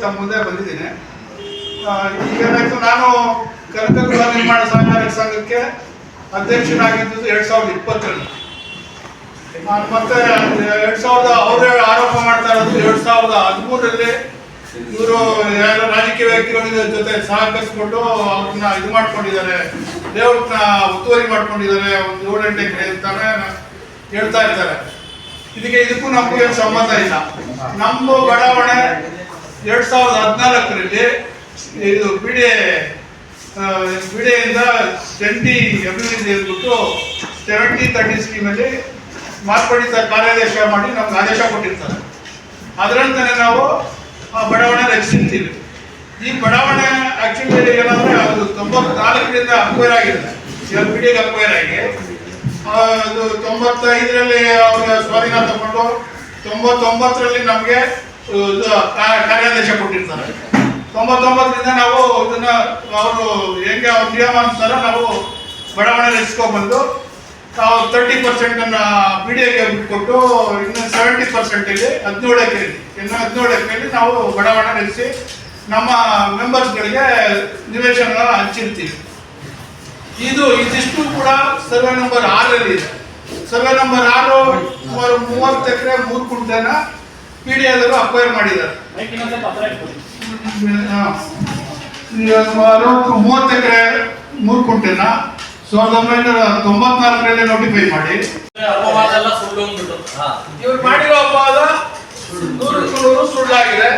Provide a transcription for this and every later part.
ತಮ್ಮ ಮುಂದೆ ಬಂದಿದ್ದೀನಿ. ಈಗೇನಾಯ್ತು, ನಾನು ಕರಕಲ್ ಗೃಹ ನಿರ್ಮಾಣ ಸಹಕಾರ ಸಂಘಕ್ಕೆ ಅಧ್ಯಕ್ಷನಾಗಿದ್ದು 2020ರಲ್ಲಿ. ಮತ್ತೆ 2000 ಅವರೇ ಆರೋಪ ಮಾಡ್ತಾ ಇರೋದು 2013ರಲ್ಲಿ ಇವರು ಯಾರೋ ರಾಜಕೀಯ ವ್ಯಕ್ತಿಗಳ ಜೊತೆ ಸಹಕರಿಸ್ಕೊಂಡು ಅವ್ರನ್ನ ಇದು ಮಾಡ್ಕೊಂಡಿದ್ದಾರೆ, ಲೇಔಟ್ನ ಒತ್ತುವರಿ ಮಾಡ್ಕೊಂಡಿದ್ದಾರೆ, ಒಂದು 7-8 ಎಕರೆ ಅಂತಾನೆ ಹೇಳ್ತಾ ಇರ್ತಾರೆ. ಇದಕ್ಕೂ ನಮಗೂ ಏನು ಸಂಬಂಧ ಇಲ್ಲ. ನಮ್ಮ ಬಡಾವಣೆ 2014ರಲ್ಲಿ ಇದು ಬಿಡಿಯಿಂದ ಜಂಟಿ ಅಭಿವೃದ್ಧಿ ಅಂದ್ಬಿಟ್ಟು 70-30 ಸ್ಕೀಮಲ್ಲಿ ಮಾರ್ಪಡಿತ ಕಾರ್ಯಾದೇಶ ಮಾಡಿ ನಮ್ಗೆ ಆದೇಶ ಕೊಟ್ಟಿರ್ತಾರೆ. ಅದರಂತಾನೆ ನಾವು ಆ ಬಡಾವಣೆ ರಚಿಸಿರ್ತೀವಿ. ಈ ಬಡಾವಣೆ ಆಕ್ಚುಲಿ ಏನಂದ್ರೆ ಅದು 94ರಿಂದ ಅಕ್ವೈರ್ ಆಗಿದೆ, ಬಿಡಿಗೆ ಅಕ್ವೈರ್ ಆಗಿ ಅದು 95ರಲ್ಲಿ ಅವ್ರ ಸ್ವಾಧೀನ ತಗೊಂಡು 99ರಲ್ಲಿ ನಮಗೆ ಕಾರ್ಯಾದೇಶ ಕೊಟ್ಟಿರ್ತಾರೆ. 99ರಿಂದ ನಾವು ಇದನ್ನ ಅವರು ಹೆಂಗೆ ಅವ್ರ ನಿಯಮಾನುಸಾರ ನಾವು ಬಡಾವಣೆ ರಚಿಸ್ಕೊಂಡ್ಬಂದು ನಾವು 30% ಬಿಡಿಎಗೆ ಬಿಟ್ಕೊಟ್ಟು ಇನ್ನು 70%ಲ್ಲಿ 17 ಎಕರೆಯಲ್ಲಿ ನಾವು ಬಡಾವಣೆ ರಚಿಸಿ ನಮ್ಮ ಮೆಂಬರ್ಸ್ಗಳಿಗೆ ನಿವೇಶನ ಹಂಚಿರ್ತೀವಿ. ಇದಿಷ್ಟು ಕೂಡ ಸರ್ವೆ ನಂಬರ್ 6ರಲ್ಲಿ ಇದೆ. ಸರ್ವೆ ನಂಬರ್ 6 ಸುಮಾರು 30 ಎಕರೆ 3 ಕುಂಟೆನ PDAದವರು ಅಕ್ವೈರ್ ಮಾಡಿದ್ದಾರೆ. ಸುಮಾರು 30 ಎಕರೆ 3 ಕುಂಟೆನ 1994ರಲ್ಲಿ ನೋಟಿಫೈ ಮಾಡಿ ಇವ್ರು ಮಾಡಿರೋ ಅಪವಾದ 100% ಸುಳ್ಳಾಗಿದೆ.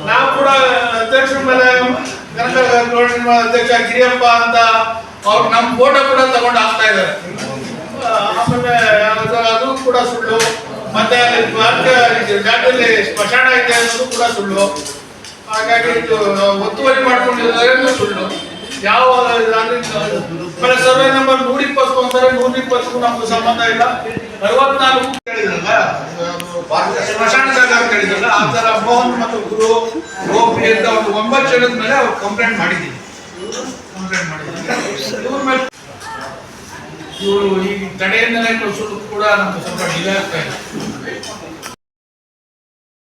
ನಾವು ಕೂಡ ಅಧ್ಯಕ್ಷರ ಮೇಲೆ ಅಧ್ಯಕ್ಷ ಗಿರಿಯಪ್ಪ ಅಂತ ಅವ್ರು ನಮ್ಮ ಫೋಟೋ ಕೂಡ ತಗೊಂಡು ಹಾಕ್ತಾ ಇದ್ದಾರೆ. ಆಮೇಲೆ ಅದು ಕೂಡ ಸುಳ್ಳು. ಮತ್ತೆ ಜಾಗದಲ್ಲಿ ಸ್ಮಶಾನ ಇದೆ ಅನ್ನೋದು ಕೂಡ ಸುಳ್ಳು. ಹಾಗಾಗಿ ಇದು ಒತ್ತುವರಿ ಮಾಡ್ಕೊಂಡಿರೋದ್ರೂ ಸುಳ್ಳು. ಯಾವ ಆಮೇಲೆ ಸರ್ವೆ ನಂಬರ್ 120 ಅಂತಾರೆ, 120 ನಮ್ಗೆ ಸಂಬಂಧ ಇಲ್ಲ. 64 ಕೇಳಿದ್ರಲ್ಲ, ಸ್ಮಶಾನ ಜಾಗ ಕೇಳಿದ್ರಲ್ಲ, ಆ ತರ ಮೋಹನ್ ಮತ್ತು ಗುರು ಗೋಪಿ ಅಂತ ಒಂದು 9 ಜನದ ಮೇಲೆ ಅವ್ರು ಕಂಪ್ಲೇಂಟ್ ಮಾಡಿದ್ದೀವಿ. ಇವ್ರ ಮೇಲೆ ಇವರು ಈ ತಡೆಯಿಂದಲೇ ಕಳಿಸೋದು ಕೂಡ ನಮ್ಗೆ ಸ್ವಲ್ಪ ಡಿಲೇ ಆಗ್ತಾ ಇದೆ.